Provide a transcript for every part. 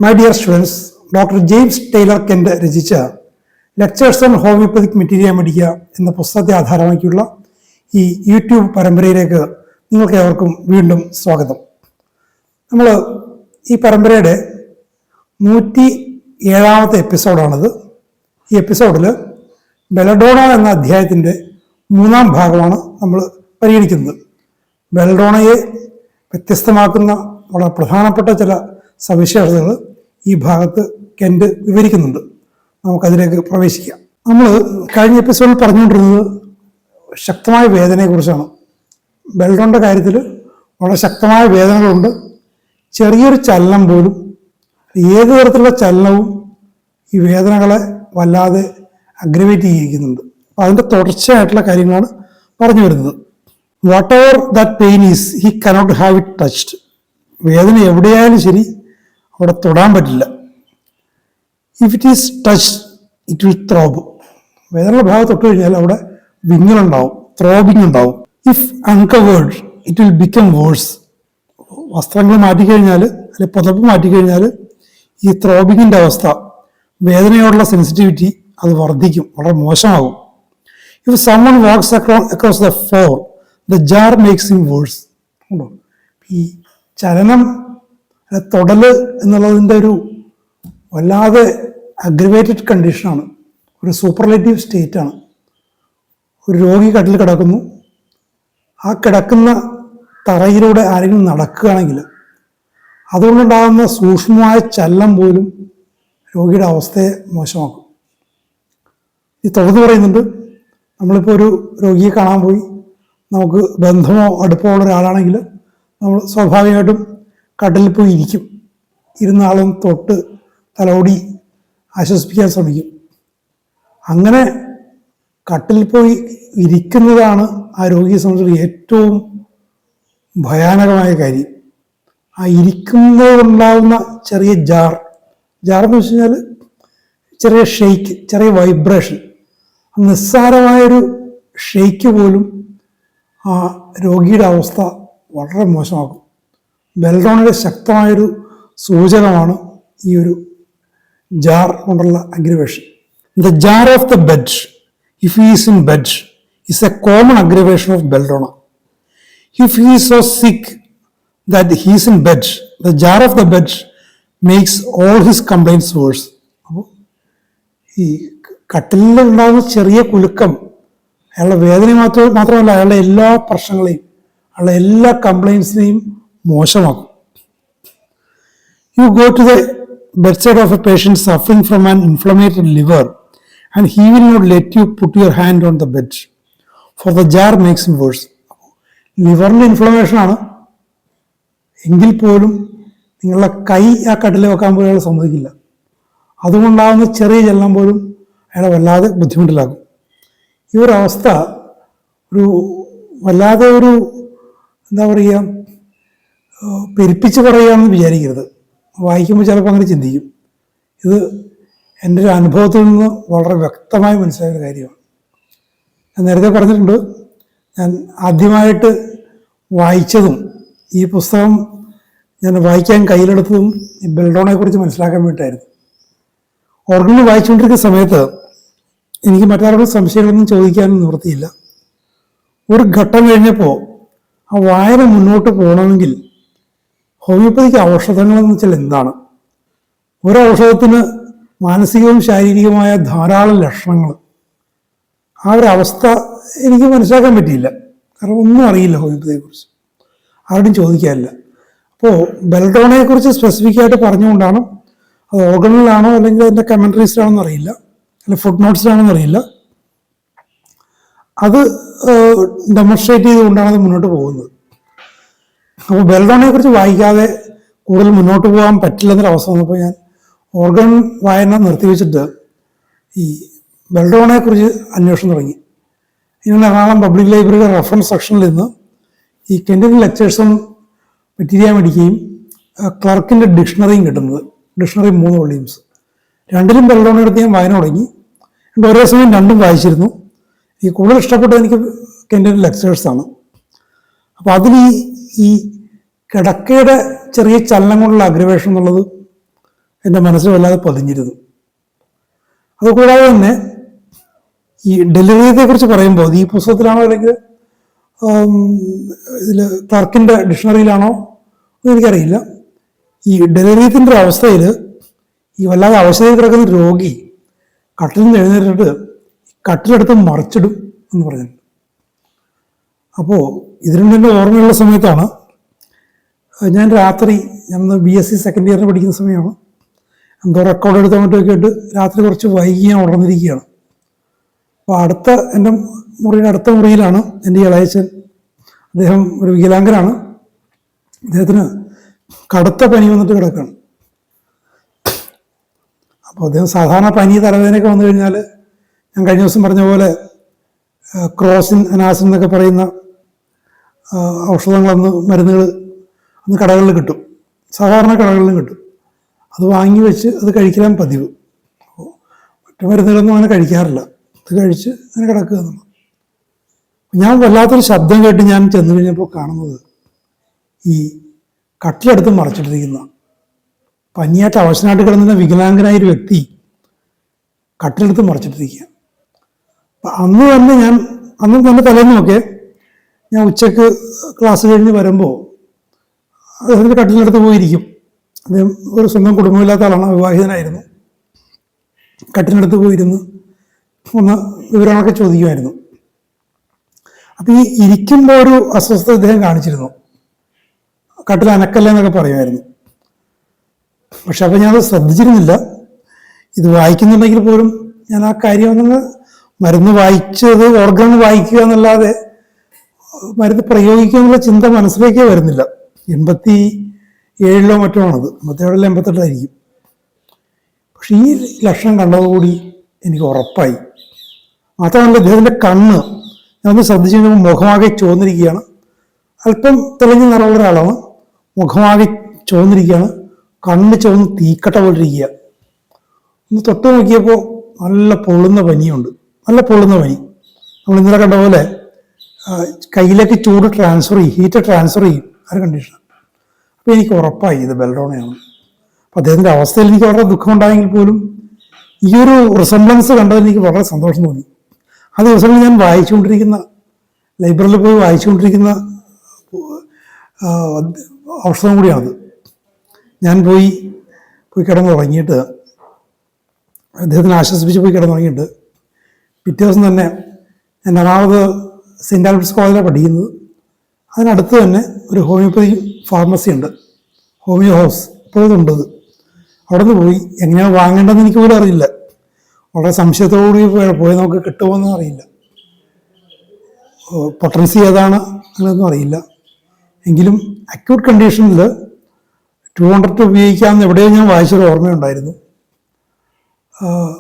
My dear students, Dr. James Taylor Kent രചിച്ച lectures on homoeopathic മെറ്റീരിയ മെഡിക്ക എന്ന പുസ്തകത്തെ ആധാരമാക്കിയുള്ള ഈ യൂട്യൂബ് പരമ്പരയിലേക്ക് നിങ്ങൾക്ക് ഏവർക്കും വീണ്ടും സ്വാഗതം. നമ്മൾ ഈ പരമ്പരയുടെ 107ാമത്തെ എപ്പിസോഡാണിത്. ഈ എപ്പിസോഡിൽ ബെലഡോണ എന്ന അധ്യായത്തിൻ്റെ 3ാം ഭാഗമാണ് നമ്മൾ പരിഗണിക്കുന്നത്. ബെലഡോണയെ വ്യത്യസ്തമാക്കുന്ന വളരെ പ്രധാനപ്പെട്ട ചില സവിശേഷതകൾ ഈ ഭാഗത്ത് കെന്റ് വിവരിക്കുന്നുണ്ട്. നമുക്കതിലേക്ക് പ്രവേശിക്കാം. നമ്മൾ കഴിഞ്ഞ എപ്പിസോഡിൽ പറഞ്ഞുകൊണ്ടിരുന്നത് ശക്തമായ വേദനയെക്കുറിച്ചാണ്. ബെലഡോണയുടെ കാര്യത്തിൽ വളരെ ശക്തമായ വേദനകളുണ്ട്. ചെറിയൊരു ചലനം പോലും, ഏത് തരത്തിലുള്ള ചലനവും ഈ വേദനകളെ വല്ലാതെ അഗ്രവേറ്റ് ചെയ്യിക്കുന്നുണ്ട്. അപ്പം അതിൻ്റെ തുടർച്ചയായിട്ടുള്ള കാര്യങ്ങളാണ് പറഞ്ഞു വരുന്നത്. Whatever that pain is, he cannot have it touched. വേദന എവിടെയായാലും ശരി, അവിടെ തൊടാൻ പറ്റില്ല. If it is touch it will throb. വേദനയുടെ ഭാഗം തൊട്ട് കഴിഞ്ഞാൽ അവിടെ വിങ്ങലുണ്ടാവും, ത്രോബിങ് ഉണ്ടാവും. If uncovered it will become worse. വസ്ത്രങ്ങൾ മാറ്റിക്കഴിഞ്ഞാൽ അല്ലെങ്കിൽ പുതപ്പ് മാറ്റിക്കഴിഞ്ഞാൽ ഈ ത്രോബിങ്ങിൻ്റെ അവസ്ഥ, വേദനയോടുള്ള സെൻസിറ്റിവിറ്റി അത് വർദ്ധിക്കും, വളരെ മോശമാകും. If someone walks across the floor, the jar makes him worse. ഈ ചലനം, തൊടല് എന്നുള്ളതിൻ്റെ ഒരു വല്ലാതെ അഗ്രവേറ്റഡ് കണ്ടീഷനാണ്, ഒരു സൂപ്പർലേറ്റീവ് സ്റ്റേറ്റാണ്. ഒരു രോഗി കട്ടിൽ കിടക്കുന്നു, ആ കിടക്കുന്ന തറയിലൂടെ ആരെങ്കിലും നടക്കുകയാണെങ്കിൽ അതുകൊണ്ടുണ്ടാകുന്ന സൂക്ഷ്മമായ ചലനം പോലും രോഗിയുടെ അവസ്ഥയെ മോശമാക്കും. ഈ തുടർന്ന് പറയുന്നുണ്ട്, നമ്മളിപ്പോൾ ഒരു രോഗിയെ കാണാൻ പോയി, നമുക്ക് ബന്ധമോ അടുപ്പമോ ഉള്ള ഒരാളാണെങ്കിൽ നമ്മൾ സ്വാഭാവികമായിട്ടും കട്ടിലിൽ പോയി ഇരിക്കും. ഇരുന്ന ആളും തൊട്ട് തലോടി ആശ്വസിപ്പിക്കാൻ ശ്രമിക്കും. അങ്ങനെ കട്ടിലിൽ പോയി ഇരിക്കുന്നതാണ് ആ രോഗിയെ സംബന്ധിച്ച് ഏറ്റവും ഭയാനകമായ കാര്യം. ആ ഇരിക്കുന്നതുണ്ടാകുന്ന ചെറിയ ജാറെന്ന് വെച്ച് കഴിഞ്ഞാൽ ചെറിയ ഷെയ്ക്ക്, ചെറിയ വൈബ്രേഷൻ, നിസ്സാരമായൊരു ഷെയ്ക്ക് പോലും ആ രോഗിയുടെ അവസ്ഥ വളരെ മോശമാക്കും. ബെലഡോണയുടെ ശക്തമായൊരു സൂചകമാണ് ഈ ഒരു ജാർ കൊണ്ടുള്ള aggravation. The jar of the bed, if he is in bed, is a common aggravation of belladonna. If he is so sick that he is in bed, the jar of the bed makes all his complaints worse. അപ്പോൾ ഈ കട്ടിലുണ്ടാകുന്ന ചെറിയ കുലുക്കം അയാളുടെ വേദന മാത്രമല്ല, അയാളുടെ എല്ലാ പ്രശ്നങ്ങളെയും, അയാളുടെ എല്ലാ കംപ്ലൈൻറ്റ്സിനെയും മോശമാക്കും. You go to the bedside of a patient suffering from an inflamed liver and he will not let you put your hand on the bed, for the jar makes him worse. ലിവറിൻ്റെ inflammation ആണ് എങ്കിൽ പോലും നിങ്ങളുടെ കൈ ആ കട്ടിൽ വെക്കാൻ പോലും അയാൾ സമ്മതിക്കില്ല. അതുകൊണ്ടാകുന്ന ചെറിയ ചലനം പോലും അയാളെ വല്ലാതെ ബുദ്ധിമുട്ടിലാക്കും. ഈ ഒരു അവസ്ഥ ഒരു വല്ലാതെ ഒരു എന്താ പറയുക, പെരുപ്പിച്ച് പറയുകയാണെന്ന് വിചാരിക്കരുത്. വായിക്കുമ്പോൾ ചിലപ്പോൾ അങ്ങനെ ചിന്തിക്കും. ഇത് എൻ്റെ ഒരു അനുഭവത്തിൽ നിന്ന് വളരെ വ്യക്തമായി മനസ്സിലായ ഒരു കാര്യമാണ്. ഞാൻ നേരത്തെ പറഞ്ഞിട്ടുണ്ട്, ഞാൻ ആദ്യമായിട്ട് വായിച്ചതും ഈ പുസ്തകം ഞാൻ വായിക്കാൻ കയ്യിലെടുത്തതും ഈ ബെലഡോണയെക്കുറിച്ച് മനസ്സിലാക്കാൻ വേണ്ടിയിട്ടായിരുന്നു. ഓർഗണിൽ വായിച്ചുകൊണ്ടിരിക്കുന്ന സമയത്ത് എനിക്ക് മറ്റാരോടും സംശയങ്ങളൊന്നും ചോദിക്കാനും നിവൃത്തിയില്ല. ഒരു ഘട്ടം കഴിഞ്ഞപ്പോൾ ആ വായന മുന്നോട്ട് പോകണമെങ്കിൽ ഹോമിയോപ്പതിക്ക് ഔഷധങ്ങളെന്ന് വെച്ചാൽ എന്താണ്, ഒരു ഔഷധത്തിന് മാനസികവും ശാരീരികവുമായ ധാരാളം ലക്ഷണങ്ങൾ, ആ ഒരു അവസ്ഥ എനിക്ക് മനസ്സിലാക്കാൻ പറ്റിയില്ല. കാരണം ഒന്നും അറിയില്ല ഹോമിയോപ്പതിയെക്കുറിച്ച്, ആരോടും ചോദിക്കാനില്ല. അപ്പോൾ ബെലഡോണയെക്കുറിച്ച് സ്പെസിഫിക്കായിട്ട് പറഞ്ഞുകൊണ്ടാണ്, അത് ഓർഗണിലാണോ അല്ലെങ്കിൽ അതിൻ്റെ കമൻട്രീസിലാണെന്ന് അറിയില്ല, അല്ലെങ്കിൽ ഫുഡ് നോട്ട്സിലാണെന്ന് അറിയില്ല, അത് ഡെമോൺസ്ട്രേറ്റ് ചെയ്തുകൊണ്ടാണ് അത് മുന്നോട്ട് പോകുന്നത്. അപ്പോൾ ബെലഡോണയെക്കുറിച്ച് വായിക്കാതെ കൂടുതൽ മുന്നോട്ട് പോകാൻ പറ്റില്ലെന്നൊരവസ്ഥ വന്നപ്പോൾ ഞാൻ ഓർഗൺ വായന നിർത്തിവെച്ചിട്ട് ഈ ബെലഡോണയെക്കുറിച്ച് അന്വേഷണം തുടങ്ങി. ഇങ്ങനെ എറണാകുളം പബ്ലിക് ലൈബ്രറിയുടെ റെഫറൻസ് സെക്ഷനിൽ നിന്ന് ഈ കെൻറ്റിൻ്റെ ലെക്ചേഴ്സും മെറ്റീരിയ മെഡിക്കയും ക്ലർക്കിൻ്റെ ഡിക്ഷണറിയും കിട്ടുന്നത്. ഡിക്ഷണറി 3 വോള്യൂംസ്, രണ്ടിലും ബെലഡോണ എടുത്ത് ഞാൻ വായന തുടങ്ങി. ഒരേ സമയം രണ്ടും വായിച്ചിരുന്നു. ഈ കൂടുതൽ ഇഷ്ടപ്പെട്ടത് എനിക്ക് കെൻറ്റിൻ്റെ ലെക്ചേഴ്സാണ്. അപ്പോൾ അതിൽ ഈ കിടക്കയുടെ ചെറിയ ചലനം കൊണ്ടുള്ള അഗ്രവേഷൻ എന്നുള്ളത് എൻ്റെ മനസ്സിൽ വല്ലാതെ പതിഞ്ഞിരുന്നു. അതുകൂടാതെ തന്നെ ഈ ഡെലിവറിയെക്കുറിച്ച് പറയുമ്പോൾ ഈ പുസ്തകത്തിലാണോ അല്ലെങ്കിൽ ഇതിൽ ക്ലർക്കിൻ്റെ ഡിക്ഷണറിയിലാണോ എന്ന് എനിക്കറിയില്ല. ഈ ഡെലിവറിയത്തിൻ്റെ അവസ്ഥയിൽ ഈ വല്ലാതെ അവശതയിൽ കിടക്കുന്ന രോഗി കട്ടിൽ നിന്ന് എഴുന്നേറ്റിട്ട് കട്ടിലെടുത്ത് മറിച്ചിടും എന്ന് പറഞ്ഞിട്ടുണ്ട്. അപ്പോൾ ഇതിനും എൻ്റെ ഓർമ്മയുള്ള സമയത്താണ് ഞാൻ രാത്രി, ഞാൻ BSc സെക്കൻഡ് ഇയറിന് പഠിക്കുന്ന സമയമാണ്, എന്തോ റെക്കോർഡ് എടുത്താൽ മറ്റൊക്കെ ആയിട്ട് രാത്രി കുറച്ച് വൈകി ഞാൻ ഉണർന്നിരിക്കുകയാണ്. അപ്പോൾ എൻ്റെ മുറിയുടെ അടുത്ത മുറിയിലാണ് എൻ്റെ ഇളയച്ചൻ. അദ്ദേഹം ഒരു വികലാംഗനാണ്. അദ്ദേഹത്തിന് കടുത്ത പനി വന്നിട്ട് കിടക്കുകയാണ്. അപ്പോൾ അദ്ദേഹം സാധാരണ പനി തലവേദനയൊക്കെ വന്നു കഴിഞ്ഞാൽ ഞാൻ കഴിഞ്ഞ ദിവസം പറഞ്ഞ പോലെ ക്രോസിൻ അനാസിൻ എന്നൊക്കെ പറയുന്ന ഔഷധങ്ങളൊന്ന് മരുന്നുകൾ അന്ന് കടകളിൽ കിട്ടും, സാധാരണ കടകളിലും കിട്ടും. അത് വാങ്ങി വെച്ച് അത് കഴിക്കാൻ പതിവ്. അപ്പോൾ മറ്റു മരുന്നുകളൊന്നും അങ്ങനെ കഴിക്കാറില്ല. അത് കഴിച്ച് അങ്ങനെ കിടക്കുക എന്നുള്ളത്. ഞാൻ വല്ലാത്തൊരു ശബ്ദം കേട്ട് ഞാൻ ചെന്ന് കഴിഞ്ഞപ്പോൾ കാണുന്നത് ഈ കട്ടിലെടുത്ത് മറച്ചിട്ടിരിക്കുന്ന പനിയായിട്ട് അവശനായിട്ട് കിടന്ന വികലാംഗനായൊരു വ്യക്തി കട്ടിലെടുത്ത് മറച്ചിട്ടിരിക്കുക. അപ്പം അന്ന് തന്നെ തലേന്നൊക്കെ ഞാൻ ഉച്ചക്ക് ക്ലാസ് കഴിഞ്ഞ് വരുമ്പോൾ അദ്ദേഹത്തിൻ്റെ കട്ടിലിനടുത്ത് പോയിരിക്കും. അദ്ദേഹം ഒരു സ്വന്തം കുടുംബമില്ലാത്ത ആളാണ്, വിവാഹിതനായിരുന്നു. കട്ടിലിനടുത്ത് പോയിരുന്ന് ഒന്ന് വിവരങ്ങളൊക്കെ ചോദിക്കുമായിരുന്നു. അപ്പം ഈ ഇരിക്കുമ്പോൾ ഒരു അസ്വസ്ഥത അദ്ദേഹം കാണിച്ചിരുന്നു. കട്ടിൽ അനക്കല്ലേ എന്നൊക്കെ പറയുമായിരുന്നു. പക്ഷെ അപ്പം ഞാനത് ശ്രദ്ധിച്ചിരുന്നില്ല. ഇത് വായിക്കുന്നുണ്ടെങ്കിൽ പോലും ഞാൻ ആ കാര്യം ഒന്ന് മരുന്ന് വായിച്ചത് ഓർഗൻ വായിക്കുക എന്നല്ലാതെ മരുന്ന് പ്രയോഗിക്കുക എന്നുള്ള ചിന്ത മനസ്സിലേക്കേ വരുന്നില്ല. 87 മറ്റോ ആണത്, 87 88 പക്ഷെ ഈ ലക്ഷണം കണ്ടതുകൂടി എനിക്ക് ഉറപ്പായി. മാത്രമല്ല അദ്ദേഹത്തിൻ്റെ കണ്ണ് ഞാനൊന്ന് ശ്രദ്ധിച്ചു കഴിഞ്ഞപ്പോൾ മുഖമാകെ ചുവന്നിരിക്കുകയാണ്. അല്പം തെളിഞ്ഞ നിറമുള്ള ഒരാളാണ്, മുഖമാകെ ചുവന്നിരിക്കുകയാണ്, കണ്ണ് ചുവന്ന് തീക്കട്ട പോലിരിക്കുക. ഒന്ന് തൊട്ട് നോക്കിയപ്പോൾ നല്ല പൊള്ളുന്ന പനിയുണ്ട്, നല്ല പൊള്ളുന്ന പനി. നമ്മൾ ഇന്നലെ കണ്ട പോലെ കയ്യിലേക്ക് ചൂട് ഹീറ്റ് ട്രാൻസ്ഫർ ചെയ്യും ആ ഒരു കണ്ടീഷൻ. അപ്പോൾ എനിക്ക് ഉറപ്പായി ഇത് ബെൽഡോണയാണ്. അപ്പം അദ്ദേഹത്തിൻ്റെ അവസ്ഥയിൽ എനിക്ക് വളരെ ദുഃഖമുണ്ടായെങ്കിൽ പോലും ഈ ഒരു റിസംബ്ലൻസ് കണ്ടതിൽ എനിക്ക് വളരെ സന്തോഷം തോന്നി. ആ ദിവസങ്ങളിൽ ഞാൻ ലൈബ്രറിയിൽ പോയി വായിച്ചുകൊണ്ടിരിക്കുന്ന ഔഷധം കൂടിയാണത്. ഞാൻ പോയി കിടന്നുറങ്ങിയിട്ട്, അദ്ദേഹത്തിനെ ആശ്വസിപ്പിച്ച് പോയി കിടന്നുറങ്ങിയിട്ട് പിറ്റേ ദിവസം തന്നെ ഞാൻ എറണാകുളത്ത് സെൻറ് ആൽബർട്ട്സ് കോളേജിലാണ് പഠിക്കുന്നത്. അതിനടുത്ത് തന്നെ ഒരു ഹോമിയോപ്പതി ഫാർമസി ഉണ്ട്, ഹോമിയോ ഹൗസ്, ഇപ്പോഴും ഉണ്ടത്. അവിടെ നിന്ന് പോയി എങ്ങനെയാണ് വാങ്ങേണ്ടതെന്ന് എനിക്ക് പോലും അറിയില്ല. വളരെ സംശയത്തോടുകൂടി പോയി നമുക്ക് കിട്ടുമോയെന്നും അറിയില്ല, പൊട്ടൻസി ഏതാണ് അങ്ങനെയൊന്നും അറിയില്ല. എങ്കിലും അക്യൂട്ട് കണ്ടീഷനിൽ 200 ഉപയോഗിക്കാമെന്ന് എവിടെയോ ഞാൻ വായിച്ചൊരു ഓർമ്മയുണ്ടായിരുന്നു.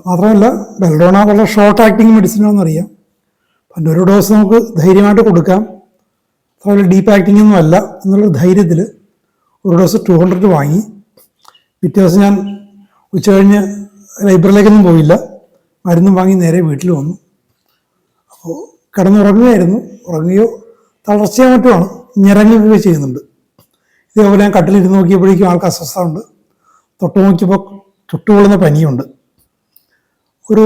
മാത്രമല്ല ബെൽഡോണ വളരെ ഷോർട്ട് ആക്ടിങ് മെഡിസിനാണെന്നറിയാം. പിന്നെ ഒരു ഡോസ് നമുക്ക് ധൈര്യമായിട്ട് കൊടുക്കാം, അത്ര ഡീപ്പ് ആക്ടിങ് ഒന്നും അല്ല എന്നുള്ള ധൈര്യത്തിൽ ഒരു ഡോസ് 200 വാങ്ങി. പിറ്റേ ദിവസം ഞാൻ ഉച്ചകഴിഞ്ഞ് ലൈബ്രറിയിലേക്കൊന്നും പോയില്ല, മരുന്നും വാങ്ങി നേരെ വീട്ടിൽ വന്നു. അപ്പോൾ കിടന്നുറങ്ങുകയായിരുന്നു. ഉറങ്ങുകയോ തളർച്ചയോ മറ്റുമാണ്, ഞരങ്ങുകയോ ചെയ്യുന്നുണ്ട്. ഇതേപോലെ ഞാൻ കട്ടിലിരുന്ന് നോക്കിയപ്പോഴേക്കും ആൾക്ക് അസ്വസ്ഥത ഉണ്ട്. തൊട്ട് നോക്കിയപ്പോൾ ചുട്ടുകൊള്ളുന്ന പനിയുണ്ട്. ഒരു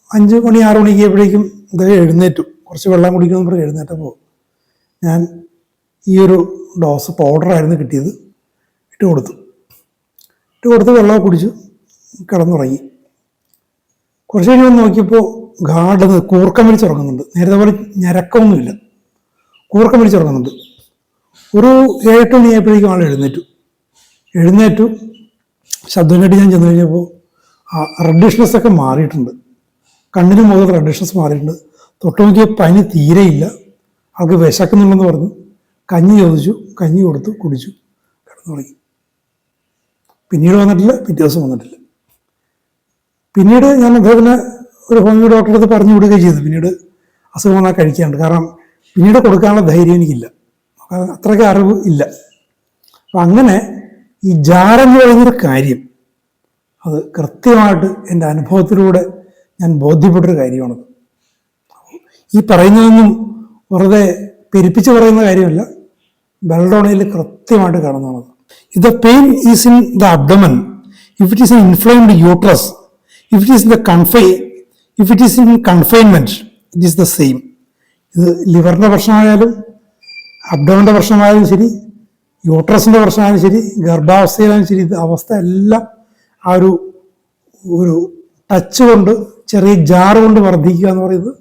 5 മണി 6 മണിക്കായപ്പോഴേക്കും അദ്ദേഹം എഴുന്നേറ്റു. കുറച്ച് വെള്ളം കുടിക്കുമെന്ന് പറഞ്ഞ് എഴുന്നേറ്റപ്പോൾ ഞാൻ ഈ ഒരു ഡോസ് പൗഡറായിരുന്നു കിട്ടിയത്, ഇട്ട് കൊടുത്ത് വെള്ളം കുടിച്ചു കിടന്നുറങ്ങി. കുറച്ച് കഴിഞ്ഞ് നോക്കിയപ്പോൾ കൂർക്കം വലിച്ചുറങ്ങുന്നുണ്ട്. നേരത്തെ പോലെ ഞരക്കമൊന്നുമില്ല, കൂർക്കം വലിച്ചുറങ്ങുന്നുണ്ട്. ഒരു 7-8 മണിയായപ്പോഴേക്കും ആൾ എഴുന്നേറ്റു. ശബ്ദം കേട്ട് ഞാൻ ചെന്ന് കഴിഞ്ഞപ്പോൾ റെഡിഷ്നെസ് ഒക്കെ മാറിയിട്ടുണ്ട്, കണ്ണിന് മുതൽ റെഡിഷ്നെസ് മാറിയിട്ടുണ്ട്. തൊട്ട് നോക്കിയ പനി തീരെയില്ല. ആൾക്ക് വിശക്കുന്നുണ്ടെന്ന് പറഞ്ഞു. കഞ്ഞി ചോദിച്ചു, കഞ്ഞി കൊടുത്തു, കുടിച്ചു, കിടന്നുറങ്ങി. പിന്നീട് വന്നിട്ടില്ല, പിറ്റേ ദിവസം വന്നിട്ടില്ല. പിന്നീട് ഞാൻ അദ്ദേഹത്തിന് ഒരു ഹോമിയോ ഡോക്ടറെ അടുത്ത് പറഞ്ഞു വിടുകയും ചെയ്തു. പിന്നീട് അസുഖം വന്നാൽ കഴിക്കാനുണ്ട്, കാരണം പിന്നീട് കൊടുക്കാനുള്ള ധൈര്യം എനിക്കില്ല, അത്രയ്ക്ക് അറിവ് ഇല്ല. അപ്പം അങ്ങനെ ഈ ജാറെന്ന് പറയുന്നൊരു കാര്യം അത് കൃത്യമായിട്ട് എൻ്റെ അനുഭവത്തിലൂടെ ഞാൻ ബോധ്യപ്പെട്ടൊരു കാര്യമാണത്. ഈ പറയുന്നതൊന്നും വെറുതെ പെരുപ്പിച്ച് പറയുന്ന കാര്യമല്ല, ബെൽഡോണയിൽ കൃത്യമായിട്ട് കാണുന്നതാണ്. If the pain is in the abdomen, if it is an inflamed uterus, if it is in confinement, it is the same. ഇത് ലിവറിൻ്റെ പ്രശ്നമായാലും അബ്ഡോമിൻ്റെ പ്രശ്നമായാലും ശരി, യൂട്രസിൻ്റെ പ്രശ്നമായാലും ശരി, ഗർഭാവസ്ഥയിലായാലും ശരി, ഇത് അവസ്ഥ എല്ലാം ആ ഒരു ടച്ച് കൊണ്ട്, ചെറിയ ജാറ് കൊണ്ട് വർദ്ധിക്കുക എന്ന് പറയുന്നത്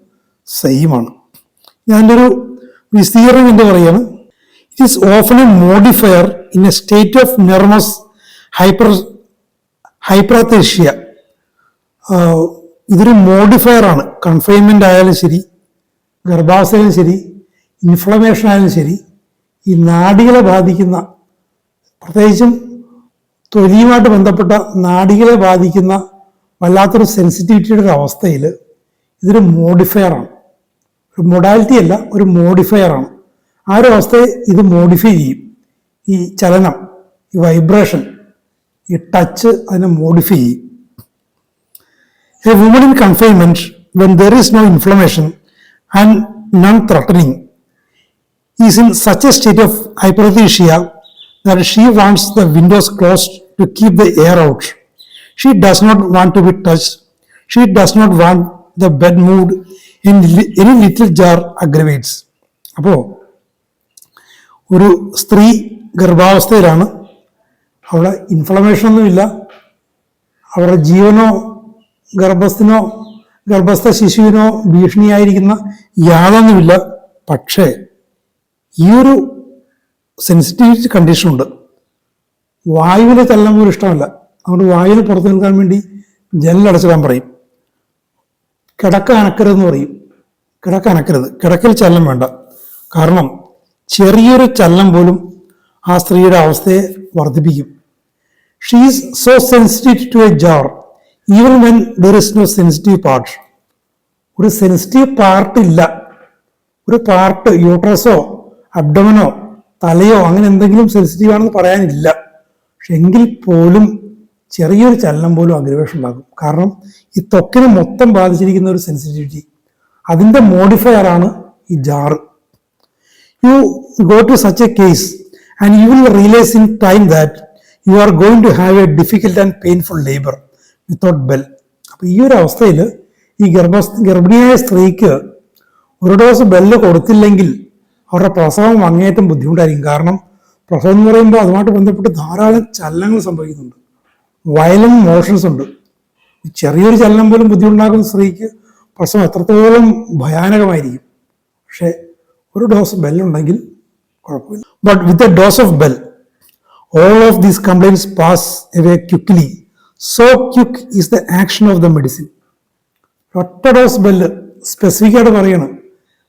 സെയിമാണ്. ഞാൻ്റെ ഒരു വിസ്തീർണം എന്ത് പറയുകയാണ്, it is often a modifier in a state of nervous hyperaesthesia. ഇതൊരു മോഡിഫയർ ആണ്. കൺഫൈൻമെൻ്റ് ആയാലും ശരി, ഗർഭാവസ്ഥയിലും ശരി, ഇൻഫ്ലമേഷൻ ആയാലും ശരി, ഈ നാഡികളെ ബാധിക്കുന്ന, പ്രത്യേകിച്ചും തൊലിയുമായിട്ട് ബന്ധപ്പെട്ട നാഡികളെ ബാധിക്കുന്ന വല്ലാത്തൊരു സെൻസിറ്റിവിറ്റിയുടെ ഒരു അവസ്ഥയിൽ ഇതൊരു മോഡിഫയറാണ്. ഒരു മൊഡാലിറ്റി അല്ല, ഒരു മോഡിഫയറാണ്. ആ ഒരു അവസ്ഥയെ ഇത് മോഡിഫൈ ചെയ്യും. ഈ ചലനം, ഈ വൈബ്രേഷൻ, ഈ ടച്ച് അതിനെ മോഡിഫൈ ചെയ്യും. A woman in confinement when there is no inflammation and non threatening is in such a state of hyperaesthesia that she wants the windows closed to keep the air out. She does not want to be touched. She does not want the bed moved. Any little jar aggravates. അപ്പോൾ ഒരു സ്ത്രീ ഗർഭാവസ്ഥയിലാണ്, അവിടെ inflammation ഒന്നുമില്ല, അവരുടെ ജീവനോ ഗർഭസ്ഥ ശിശുവിനോ ഭീഷണിയായിരിക്കുന്ന യാതൊന്നുമില്ല. പക്ഷേ ഈ ഒരു സെൻസിറ്റിവിറ്റി കണ്ടീഷനുണ്ട്. വായുവിലെ ചലനം പോലും ഇഷ്ടമല്ല. അതുകൊണ്ട് വായുവിന് പുറത്തു നിൽക്കാൻ വേണ്ടി ജനലടച്ചിടാൻ പറയും. കിടക്ക അനക്കരുതെന്ന് പറയും. കിടക്കൽ ചലനം വേണ്ട. കാരണം ചെറിയൊരു ചലനം പോലും ആ സ്ത്രീയുടെ അവസ്ഥയെ വർദ്ധിപ്പിക്കും. She is so sensitive to a jar even when there is no sensitive part. ഒരു സെൻസിറ്റീവ് പാർട്ട് ഇല്ല. ഒരു പാർട്ട്, യൂട്രസോ അബ്ഡമനോ തലയോ അങ്ങനെ എന്തെങ്കിലും സെൻസിറ്റീവ് ആണെന്ന് പറയാനില്ല. പക്ഷെ എങ്കിൽ പോലും ചെറിയൊരു ചലനം പോലും അഗ്രവേഷൻ ഉണ്ടാകും. കാരണം ഈ ത്വക്കിനെ മൊത്തം ബാധിച്ചിരിക്കുന്ന ഒരു സെൻസിറ്റിവിറ്റി, അതിൻ്റെ മോഡിഫയറാണ് ഈ jar. You go to such a case and you will realise in time that you are going to have a difficult and painful labour without Bell. അപ്പോൾ ഈ ഒരു അവസ്ഥയിൽ ഈ ഗർഭിണിയായ സ്ത്രീക്ക് ഒരു ഡോസ് ബെല്ല് കൊടുത്തില്ലെങ്കിൽ അവരുടെ പ്രസവം അങ്ങേയറ്റം ബുദ്ധിമുട്ടായിരിക്കും. കാരണം പ്രസവം എന്ന് പറയുമ്പോൾ അതുമായിട്ട് ബന്ധപ്പെട്ട് ധാരാളം ചലനങ്ങൾ സംഭവിക്കുന്നുണ്ട്, വയലന്റ് മോഷൻസ് ഉണ്ട്. ചെറിയൊരു ചലനം പോലും ബുദ്ധിമുട്ടുണ്ടാക്കുന്ന സ്ത്രീക്ക് പ്രസവം എത്രത്തോളം ഭയാനകമായിരിക്കും. പക്ഷേ ഒരു ഡോസ് ബെല്ലുണ്ടെങ്കിൽ കുഴപ്പമില്ല. But with a dose of bell all of these complaints pass away quickly. So quick is the action of the medicine. ഒറ്റ ഡോസ് ബെല്ല് സ്പെസിഫിക് ആയിട്ട് പറയണം.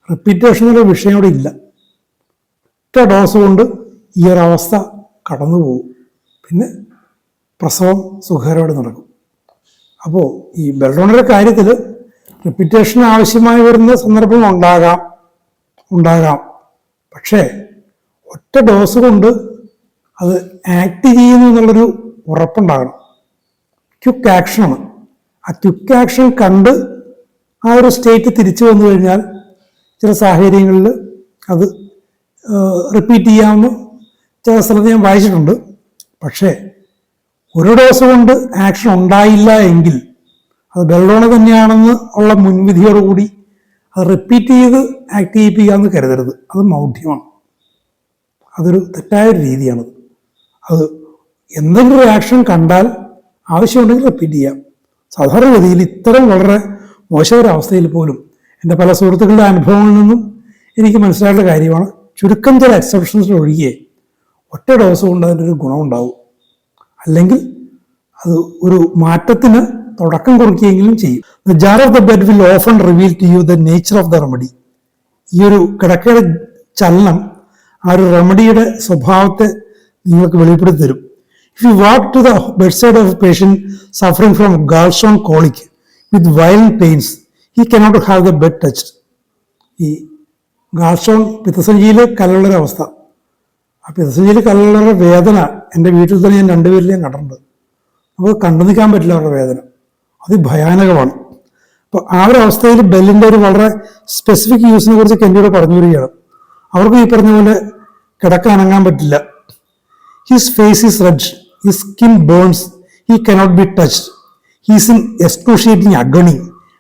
റിപ്പീറ്റേഷനൊരു വിഷയം ഇവിടെ ഇല്ല. ഒറ്റ ഡോസ് കൊണ്ട് ഈ ഒരവസ്ഥ കടന്നു പോകും. പിന്നെ പ്രസവം സുഖകരമായിട്ട് നടക്കും. അപ്പോൾ ഈ ബെൽഡോണയുടെ കാര്യത്തിൽ റിപ്പീറ്റേഷൻ ആവശ്യമായി വരുന്ന സന്ദർഭം ഉണ്ടാകാം. പക്ഷേ ഒറ്റ ഡോസ് കൊണ്ട് അത് ആക്ട് ചെയ്യുന്നു എന്നുള്ളൊരു ഉറപ്പുണ്ടാകണം. ക്വിക്ക് ആക്ഷനാണ്. ആ ക്വിക്ക് ആക്ഷൻ കണ്ട് ആ ഒരു സ്റ്റേറ്റ് തിരിച്ചു വന്നു കഴിഞ്ഞാൽ ചില സാഹചര്യങ്ങളിൽ അത് റിപ്പീറ്റ് ചെയ്യാമെന്ന് ചില സ്ഥലത്ത് ഞാൻ വായിച്ചിട്ടുണ്ട്. പക്ഷേ ഒരു ഡോസ് കൊണ്ട് ആക്ഷൻ ഉണ്ടായില്ല എങ്കിൽ അത് ബെൽഡോണ തന്നെയാണെന്ന് ഉള്ള മുൻവിധിയോടുകൂടി അത് റിപ്പീറ്റ് ചെയ്ത് ആക്ട് ചെയ്യിപ്പിക്കാമെന്ന് കരുതരുത്. അത് മൗഢ്യമാണ്. അതൊരു തെറ്റായൊരു രീതിയാണത്. അത് എന്തെങ്കിലും ഒരു ആക്ഷൻ കണ്ടാൽ ആവശ്യമുണ്ടെങ്കിൽ റിപ്പീറ്റ് ചെയ്യാം. സാധാരണഗതിയിൽ ഇത്തരം വളരെ മോശമൊരവസ്ഥയിൽ പോലും എൻ്റെ പല സുഹൃത്തുക്കളുടെ അനുഭവങ്ങളിൽ നിന്നും എനിക്ക് മനസ്സിലായിട്ടുള്ള കാര്യമാണ്. ചുരുക്കം ചില എക്സെപ്ഷൻസ് ഒഴികെ ഒറ്റ ഡോസ് കൊണ്ട് അതിൻ്റെ ഒരു ഗുണമുണ്ടാവും. അല്ലെങ്കിൽ അത് ഒരു മാറ്റത്തിന് തുടക്കം കുറിക്കുകയെങ്കിലും ചെയ്യും. The jar of the bed will often reveal to you the nature of the remedy. ഈ ഒരു കിടക്കയുടെ ചലനം ആ ഒരു റെമഡിയുടെ സ്വഭാവത്തെ നിങ്ങൾക്ക് വെളിപ്പെടുത്തി തരും. If you walk to the bed side of a patient suffering from gallstone colic with violent pains, he cannot have the bed touched. ഈ ഗാൾസ്റ്റോൺ പിത്തസഞ്ചിയിൽ കല്ലുള്ളൊരവസ്ഥ, ആ പിത്തസഞ്ചിയിൽ കല്ലുള്ളവരുടെ വേദന എൻ്റെ വീട്ടിൽ തന്നെ ഞാൻ 2 പേരിൽ ഞാൻ കണ്ടിട്ടുണ്ട്. നമുക്ക് കണ്ടു നിൽക്കാൻ പറ്റില്ല അവരുടെ വേദന, അതിഭയാനകമാണ്. അപ്പോൾ ആ ഒരു അവസ്ഥയിൽ ബെല്ലിൻ്റെ ഒരു വളരെ സ്പെസിഫിക് യൂസിനെ കുറിച്ച് എന്നോട് പറഞ്ഞു വരികയാണ്. അവർക്ക് ഈ പറഞ്ഞ പോലെ കിടക്ക അനങ്ങാൻ പറ്റില്ല. His face is red, his skin burns, he cannot be touched. He is in excruciating agony,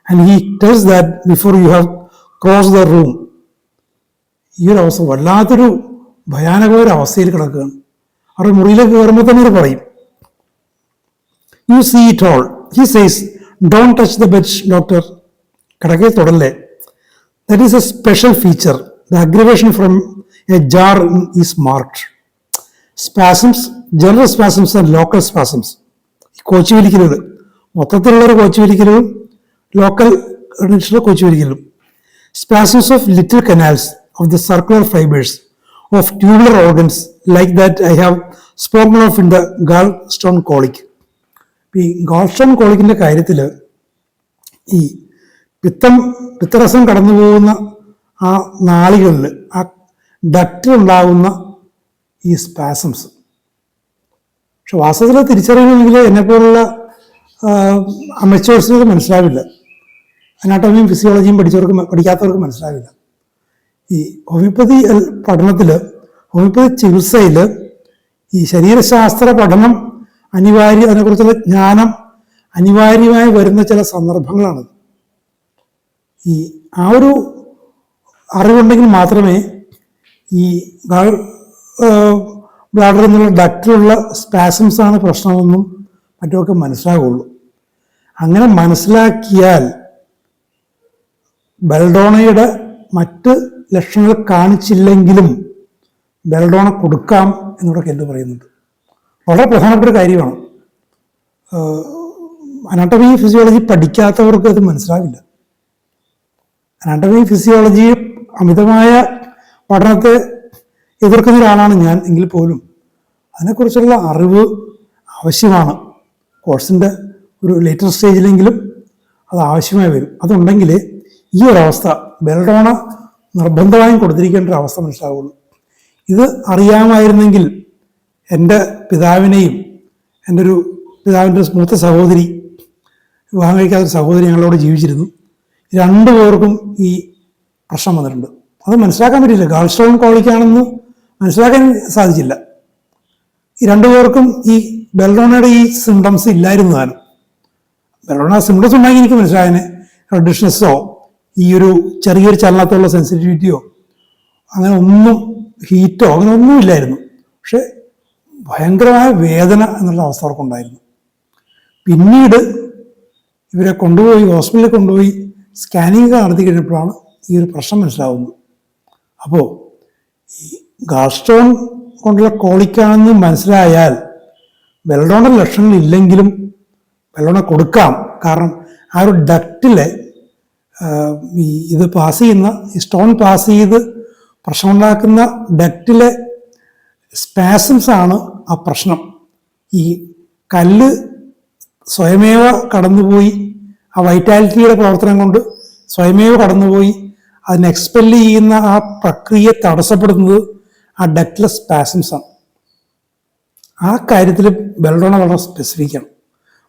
and he tells that before you have crossed the room. ഈ ഒരു അവസ്ഥ വല്ലാത്തൊരു ഭയാനകമായ അവസ്ഥയിൽ കിടക്കുകയാണ്. അവരുടെ മുറിയിലേക്ക് കയറുമ്പോൾ തന്നെ ഇത് പറയും. You see it all. He says, don't touch the bed, doctor. കിടക്കയെ തൊടല്ലേ. That is a special feature. The aggravation from a jar is marked. Spasms, general spasms and local spasms. കോച്ചി വലിക്കലുകൾ, മൊത്തത്തിലുള്ളൊരു കോച്ചി വലിക്കലും ലോക്കൽ കോച്ചി വലിക്കലും. Spasms of little canals of the circular fibers of tubular organs like that I have spoken of in the gallstone colic. ഈ ഗാൾസ്റ്റോൺ കോളിക്കിൻ്റെ കാര്യത്തിൽ ഈ പിത്തരസം കടന്നു പോകുന്ന ആ നാളികളിൽ ആ ഡക്റ്റിലുണ്ടാകുന്ന ഈ സ്പാസംസ്. പക്ഷെ വാസ്തവത്തിൽ തിരിച്ചറിയണമെങ്കിൽ എന്നെപ്പോലുള്ള അമച്വേഴ്സിനൊക്കെ മനസ്സിലാവില്ല. അനാട്ടമിയും ഫിസിയോളജിയും പഠിക്കാത്തവർക്ക് മനസ്സിലാവില്ല. ഈ ഹോമിയോപ്പതി പഠനത്തിൽ, ഹോമിയോപ്പതി ചികിത്സയിൽ ഈ ശരീരശാസ്ത്ര പഠനം അതിനെക്കുറിച്ചുള്ള ജ്ഞാനം അനിവാര്യമായി വരുന്ന ചില സന്ദർഭങ്ങളാണ്. ഈ ആ ഒരു അറിവുണ്ടെങ്കിൽ മാത്രമേ ഈ ബ്ലാഡറിൽ നിന്നുള്ള ഡക്റ്റിലുള്ള സ്പാസംസ് ആണ് പ്രശ്നമെന്നും മറ്റുമൊക്കെ മനസ്സിലാകുള്ളൂ. അങ്ങനെ മനസ്സിലാക്കിയാൽ ബെൽഡോണയുടെ മറ്റ് ലക്ഷണങ്ങൾ കാണിച്ചില്ലെങ്കിലും ബെൽഡോണ കൊടുക്കാം എന്നിവിടെ എന്ത് പറയുന്നുണ്ട്. വളരെ പ്രധാനപ്പെട്ട ഒരു കാര്യമാണ്. അനാട്ടമി ഫിസിയോളജി പഠിക്കാത്തവർക്ക് അത് മനസ്സിലാവില്ല. അനാട്ടമി ഫിസിയോളജി അമിതമായ പഠനത്തെ എതിർക്കുന്ന ഒരാളാണ് ഞാൻ എങ്കിൽ പോലും അതിനെക്കുറിച്ചുള്ള അറിവ് ആവശ്യമാണ്. കോഴ്സിൻ്റെ ഒരു ലേറ്റർ സ്റ്റേജിലെങ്കിലും അത് ആവശ്യമായി വരും. അതുണ്ടെങ്കിൽ ഈ ഒരവസ്ഥ ബെൽഡോണ നിർബന്ധമായും കൊടുത്തിരിക്കേണ്ട ഒരു അവസ്ഥ മനസ്സിലാവുള്ളൂ. ഇത് അറിയാമായിരുന്നെങ്കിൽ എൻ്റെ പിതാവിനെയും എൻ്റെ ഒരു പിതാവിൻ്റെ മൂത്ത സഹോദരി, വിവാഹം കഴിക്കാത്തൊരു സഹോദരി ഞങ്ങളോട് ജീവിച്ചിരുന്നു. രണ്ടുപേർക്കും ഈ പ്രശ്നം വന്നിട്ടുണ്ട്. അത് മനസ്സിലാക്കാൻ പറ്റില്ല. ഗാൾസ്റ്റോൺ കോളിക്കാണെന്ന് മനസ്സിലാക്കാൻ സാധിച്ചില്ല. ഈ രണ്ടുപേർക്കും ഈ ബെൽഡോണയുടെ ഈ സിംറ്റംസ് ഇല്ലായിരുന്നു. താനും ബെൽഡോണ സിംറ്റംസ് ഉണ്ടെങ്കിൽ എനിക്ക് മനസ്സിലായതിന് റെഡിഷ്നെസ്സോ ഈ ഒരു ചെറിയൊരു ചലനത്തോടുള്ള സെൻസിറ്റിവിറ്റിയോ അങ്ങനെ ഒന്നും, ഹീറ്റോ അങ്ങനെ ഒന്നും ഇല്ലായിരുന്നു. പക്ഷെ ഭയങ്കരമായ വേദന എന്നുള്ള അവസ്ഥ അവർക്കുണ്ടായിരുന്നു. പിന്നീട് ഇവരെ കൊണ്ടുപോയി ഹോസ്പിറ്റലിൽ കൊണ്ടുപോയി സ്കാനിങ് നടത്തി കഴിഞ്ഞപ്പോഴാണ് ഈ ഒരു പ്രശ്നം മനസ്സിലാവുന്നത്. അപ്പോൾ ഈ ഗാൾസ്റ്റോൺ കൊണ്ടുള്ള കോളിക്കാണെന്ന് മനസ്സിലായാൽ ബെൽഡോണ ലക്ഷണങ്ങൾ ഇല്ലെങ്കിലും ബെൽഡോണ കൊടുക്കാം. കാരണം ആ ഒരു ഡക്റ്റിലെ ഇത് പാസ് ചെയ്യുന്ന ഈ സ്റ്റോൺ പാസ് ചെയ്ത് പ്രശ്നമുണ്ടാക്കുന്ന ഡക്റ്റിലെ സ്പാസംസ് ആണ് ആ പ്രശ്നം. ഈ കല്ല് സ്വയമേവ കടന്നുപോയി, ആ വൈറ്റാലിറ്റിയുടെ പ്രവർത്തനം കൊണ്ട് സ്വയമേവ കടന്നുപോയി അതിനെ എക്സ്പെല് ചെയ്യുന്ന ആ പ്രക്രിയ തടസ്സപ്പെടുന്നത് ആ ഡക്റ്റിലെ സ്പാസംസ് ആണ്. ആ കാര്യത്തിൽ ബെൽഡോണ വളരെ സ്പെസിഫിക്കാണ്.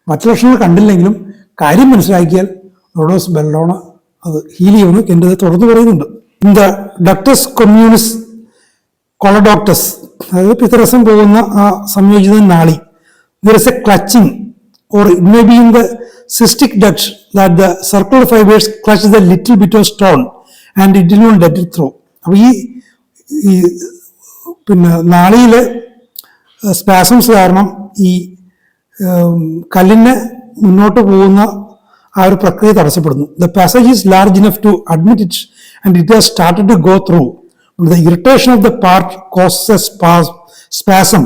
മറ്റു ലക്ഷണങ്ങൾ കണ്ടില്ലെങ്കിലും കാര്യം മനസ്സിലാക്കിയാൽ റോഡോസ് ബെൽഡോണ അത് ഹീൽ ചെയ്യുമെന്ന് എൻ്റെ തുടർന്ന് പറയുന്നുണ്ട്. ഇൻ ദ ഡക്ടസ് കൊമ്യൂണിസ് കൊളഡോക്ടസ്, അതായത് പിത്തരസം പോകുന്ന ആ സംയോജിത നാളി, there is a clutching or it may be in the cystic duct that the circular fibers clutch the little bit of stone and it did not let it through. അപ്പോൾ ഈ പിന്നെ നാളിയിലെ സ്പാസംസ് കാരണം ഈ കല്ലിനെ മുന്നോട്ട് പോകുന്ന ആ ഒരു പ്രക്രിയ തടസ്സപ്പെടുന്നു. The passage is large enough to admit it and it has started to go through. The irritation of the part causes a spasm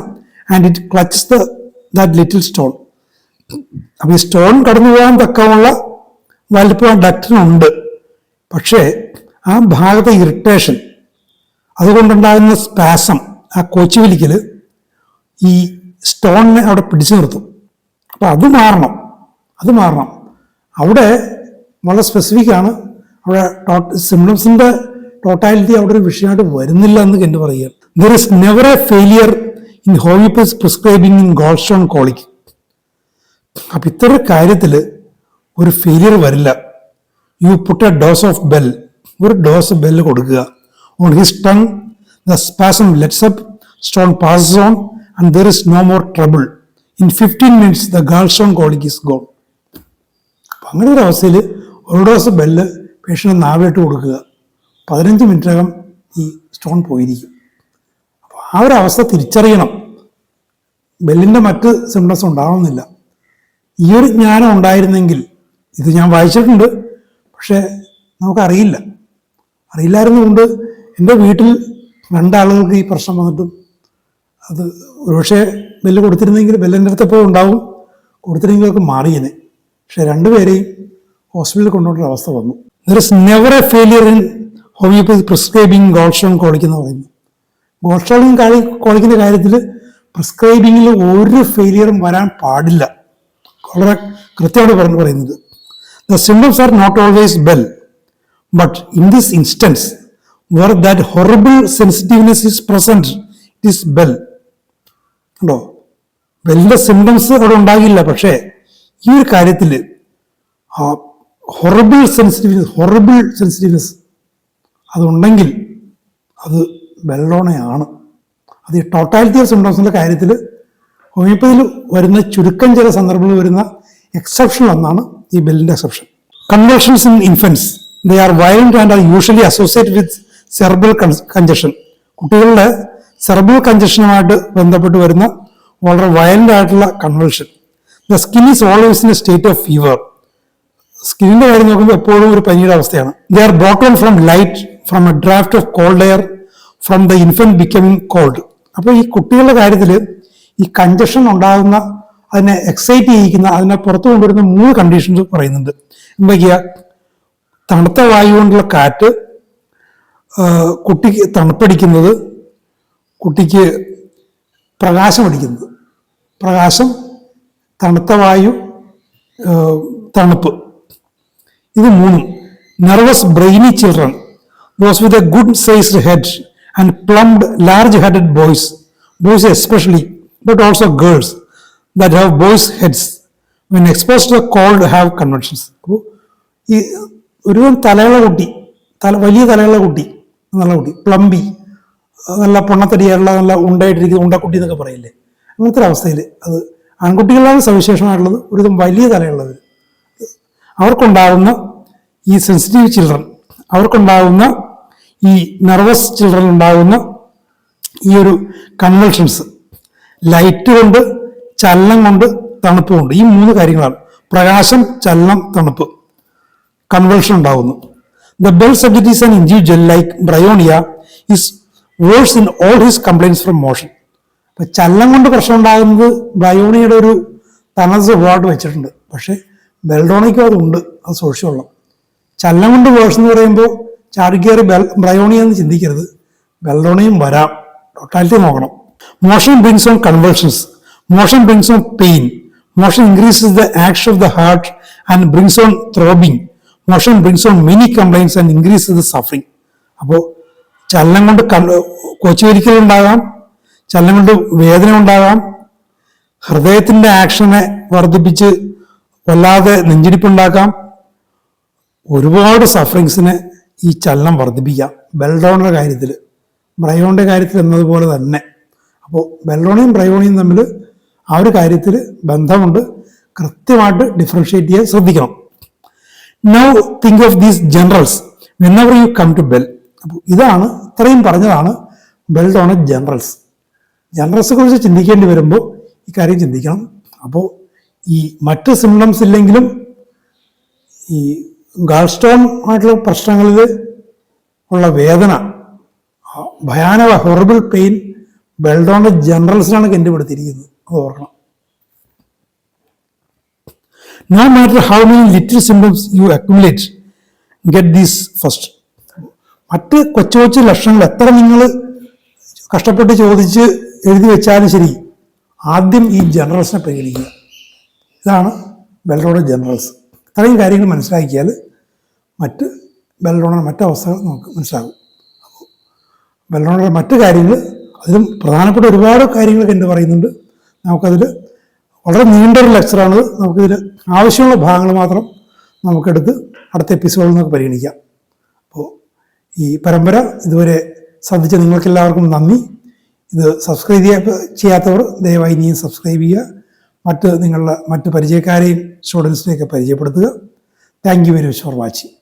and it clutches that little stone. അപ്പോൾ ഈ സ്റ്റോൺ കടന്നു പോകാൻ തക്കമുള്ള വലിപ്പം ഡക്റ്റിനുണ്ട്. പക്ഷേ ആ ഭാഗത്തെ ഇറിറ്റേഷൻ, അതുകൊണ്ടുണ്ടാകുന്ന സ്പാസം, ആ കോച്ചിവലിക്കൽ ഈ സ്റ്റോണിനെ അവിടെ പിടിച്ചു നിർത്തും. അപ്പോൾ അത് മാറണം. അവിടെ വളരെ സ്പെസിഫിക് ആണ്. അവിടെ സിംപ്റ്റംസിൻ്റെ ടോട്ടാലിറ്റി അവിടെ ഒരു വിഷയമായിട്ട് വരുന്നില്ല എന്ന് കണ്ടു പറയുക. There is never a failure in homeopathy prescribing in gallstone colic. അപ്പം ഇത്തരം കാര്യത്തിൽ ഒരു ഫെയിലിയർ വരില്ല. You put a dose of bell, ഒരു ഡോസ് ബെല്ല് കൊടുക്കുക. On his tongue the spasm lets up, stone passes on and there is no more trouble. In 15 minutes, the gallstone colic is gone. അപ്പം അങ്ങനെ ഒരു അവസ്ഥയിൽ ഒരു dose bell patient നാവിലിട്ട് കൊടുക്കുക, 15 മിനിറ്റിനകം ഈ stone പോയിരിക്കും. അപ്പോൾ ആ ഒരു അവസ്ഥ തിരിച്ചറിയണം. ബെല്ലിൻ്റെ മറ്റ് സിംറ്റംസ് ഉണ്ടാവണമെന്നില്ല. ഈ ഒരു ജ്ഞാനം ഉണ്ടായിരുന്നെങ്കിൽ, ഇത് ഞാൻ വായിച്ചിട്ടുണ്ട്, പക്ഷേ അറിയില്ലായിരുന്നുകൊണ്ട് എൻ്റെ വീട്ടിൽ 2 ആളുകൾക്ക് ഈ പ്രശ്നം വന്നിട്ടും അത് ഒരുപക്ഷെ ബെല്ല് കൊടുത്തിരുന്നെങ്കിൽ ബെല്ലിൻ്റെ അടുത്തപ്പോൾ ഉണ്ടാവും, കൊടുത്തിരുന്നെങ്കിലൊക്കെ മാറിയേനെ. പക്ഷെ 2 പേരെയും ഹോസ്പിറ്റലിൽ കൊണ്ടുപോകേണ്ട അവസ്ഥ വന്നു. There is never a failure in homeopathy prescribing gallstone colic എന്ന് പറയുന്നു. ഗോൾസ്റ്റോൺ കോളിക്കിൻ്റെ കാര്യത്തിൽ പ്രിസ്ക്രൈബിങ്ങിൽ ഒരു ഫെയിലിയറും വരാൻ പാടില്ല. വളരെ കൃത്യമായിട്ട് പറയുന്നത്. The symptoms are not always Bell, but in this instance where that horrible sensitiveness is present, it is bell. ഉണ്ടോ? ബെല്ലിൻ്റെ സിംറ്റംസ് അവിടെ ഉണ്ടാകില്ല, പക്ഷേ ഈ ഒരു കാര്യത്തിൽ ഹൊറബിൾ സെൻസിറ്റീവ്നെസ് അതുണ്ടെങ്കിൽ അത് ബെല്ലഡോണയാണ്. അത് ഈ ടോട്ടാലിറ്റി ഓഫ് സിംറ്റംസിൻ്റെ കാര്യത്തിൽ ഹോമിയോപ്പതിയിൽ വരുന്ന ചുരുക്കം ചില സന്ദർഭങ്ങളിൽ വരുന്ന എക്സെപ്ഷൻ ഒന്നാണ് ഈ ബെല്ലിൻ്റെ exception. Convulsions in infants, they are violent and are usually associated with cerebral congestion. കുട്ടികളുടെ സെർബൽ കഞ്ചഷനുമായിട്ട് ബന്ധപ്പെട്ട് വരുന്ന വളരെ വയലന്റ് ആയിട്ടുള്ള convulsion. The skin is always in a state of fever. സ്കിന്നിന്റെ കാര്യം നോക്കുമ്പോൾ എപ്പോഴും ഒരു പനിയുടെ അവസ്ഥയാണ്. They are brought on from light, from a draught of cold air, from the infant becoming cold. അപ്പോൾ ഈ കുട്ടികളുടെ കാര്യത്തിൽ ഈ കഞ്ചഷൻ ഉണ്ടാകുന്ന, അതിനെ എക്സൈറ്റ് ചെയ്യിക്കുന്ന, അതിനെ പുറത്തു കൊണ്ടുവരുന്ന 3 കണ്ടീഷൻസ് പറയുന്നുണ്ട്. എന്തൊക്കെയാ? തണുത്ത വായു കൊണ്ടുള്ള കാറ്റ്, കുട്ടിക്ക് തണുപ്പടിക്കുന്നത്, കുട്ടിക്ക് പ്രകാശം, തണുത്ത വായു, തണുപ്പ്. ഇത് 3. Nervous brainy children, those with a good sized head and plumed large headed boys especially, but also girls that have boys' heads when exposed to the cold have convulsions. അപ്പോൾ ഈ ഒരു തലയുള്ള കുട്ടി, വലിയ തലയുള്ള കുട്ടി, നല്ല കുട്ടി, പ്ലംബി, നല്ല പൊണ്ണത്തടിയായിട്ടുള്ള, നല്ല ഉണ്ടായിട്ടിരിക്കുന്ന ഉണ്ടക്കുട്ടി എന്നൊക്കെ പറയില്ലേ, അങ്ങനത്തെ ഒരു അവസ്ഥയിൽ അത് ആൺകുട്ടികളാണ് സവിശേഷമായിട്ടുള്ളത്. ഒരുവിധം വലിയ തലയുള്ളവർ, അവർക്കുണ്ടാകുന്ന ഈ സെൻസിറ്റീവ് ചിൽഡ്രൻ, അവർക്കുണ്ടാകുന്ന ഈ നെർവസ് ചിൽഡ്രൻ ഉണ്ടാകുന്ന ഈ ഒരു കൺവൾഷൻസ്, ലൈറ്റ് കൊണ്ട്, ചലനം കൊണ്ട്, തണുപ്പ് കൊണ്ട്, ഈ 3 കാര്യങ്ങളാണ്. പ്രകാശം, ചലനം, തണുപ്പ്, കൺവൾഷൻ ഉണ്ടാകുന്നു. The Bell subject is an individual like Bryonia is worse in all his complaints from motion. അപ്പൊ ചലനം കൊണ്ട് പ്രശ്നം ഉണ്ടാകുന്നത് ബ്രയോണിയുടെ ഒരു തനത് സ്വഭാവമായിട്ട് വെച്ചിട്ടുണ്ട്. പക്ഷെ ബെൽഡോണയ്ക്കും അതുണ്ട്, അത് സൂക്ഷിച്ചുകൊള്ളാം. ചലനം കൊണ്ട് വേഴ്സ് എന്ന് പറയുമ്പോൾ ചാടിക്കേറി ബ്രയോണിയ എന്ന് ചിന്തിക്കരുത്, ബെൽഡോണയും വരാം. ടോട്ടാലിറ്റി നോക്കണം. Motion brings on convulsions, motion brings on pain, motion increases the action of the heart and brings on throbbing, motion brings on many complaints and increases the suffering. അപ്പോൾ ചലനം കൊണ്ട് കൊച്ചുവരിക്കലുണ്ടാകാം, ചലനം കൊണ്ട് വേദന ഉണ്ടാകാം, ഹൃദയത്തിൻ്റെ ആക്ഷനെ വർദ്ധിപ്പിച്ച് വല്ലാതെ നെഞ്ചിടിപ്പുണ്ടാക്കാം, ഒരുപാട് സഫറിങ്സിനെ ഈ ചലനം വർദ്ധിപ്പിക്കാം. ബെൽഡോണിൻ്റെ കാര്യത്തിൽ, ബ്രയോണിൻ്റെ കാര്യത്തിൽ എന്നതുപോലെ തന്നെ. അപ്പോൾ ബെൽഡോണയും ബ്രയോണിയും തമ്മിൽ ആ ഒരു കാര്യത്തിൽ ബന്ധമുണ്ട്. കൃത്യമായിട്ട് ഡിഫറൻഷിയേറ്റ് ചെയ്യാൻ ശ്രദ്ധിക്കണം. Now think of these generals whenever you come to Bell. അപ്പോൾ ഇതാണ്, ഇത്രയും പറഞ്ഞതാണ് ബെൽഡോണ ജനറൽസ്. ജനറൽസിനെ കുറിച്ച് ചിന്തിക്കേണ്ടി വരുമ്പോൾ ഈ കാര്യം ചിന്തിക്കണം. അപ്പോൾ ഈ മറ്റ് സിംറ്റംസ് ഇല്ലെങ്കിലും ഈ ഗാൾസ്റ്റോൺ ആയിട്ടുള്ള പ്രശ്നങ്ങളിൽ ഉള്ള വേദന, ഭയാനക ഹൊറിബിൾ പെയിൻ ബെൽഡോണിന്റെ ജനറൽസിനാണ് കണ്ടുപിടുത്തിയിരിക്കുന്നത്. അത് ഓർക്കണം. No matter how many little symptoms you accumulate, get these first. മറ്റ് കൊച്ചു കൊച്ചു ലക്ഷണങ്ങൾ എത്ര നിങ്ങൾ കഷ്ടപ്പെട്ട് ചോദിച്ച് എഴുതി വെച്ചാലും ശരി, ആദ്യം ഈ ജനറൽസിനെ പരിഗണിക്കുക. ഇതാണ് ബെൽഡോണ ജനറൽസ്. ഇത്രയും കാര്യങ്ങൾ മനസ്സിലാക്കിയാൽ മറ്റ് ബെൽഡോണ മറ്റ് അവസ്ഥകൾ നമുക്ക് മനസ്സിലാകും. അപ്പോൾ ബെൽഡോണയുടെ മറ്റ് കാര്യങ്ങൾ, അതിലും പ്രധാനപ്പെട്ട ഒരുപാട് കാര്യങ്ങളൊക്കെ എൻ്റെ പറയുന്നുണ്ട്. നമുക്കതിൽ വളരെ നീണ്ടൊരു ലെക്ചറാണ്. നമുക്കിതിൽ ആവശ്യമുള്ള ഭാഗങ്ങൾ മാത്രം നമുക്കെടുത്ത് അടുത്ത എപ്പിസോഡിൽ നമുക്ക് പരിഗണിക്കാം. അപ്പോൾ ഈ പരമ്പര ഇതുവരെ ശ്രദ്ധിച്ച നിങ്ങൾക്കെല്ലാവർക്കും നന്ദി. ഇത് സബ്സ്ക്രൈബ് ചെയ്യാത്തവർ ദയവായി ഇനിയും സബ്സ്ക്രൈബ് ചെയ്യുക. നിങ്ങളുടെ മറ്റ് പരിചയക്കാരെയും സ്റ്റുഡൻസിനെയൊക്കെ പരിചയപ്പെടുത്തുക. Thank you very much for watching.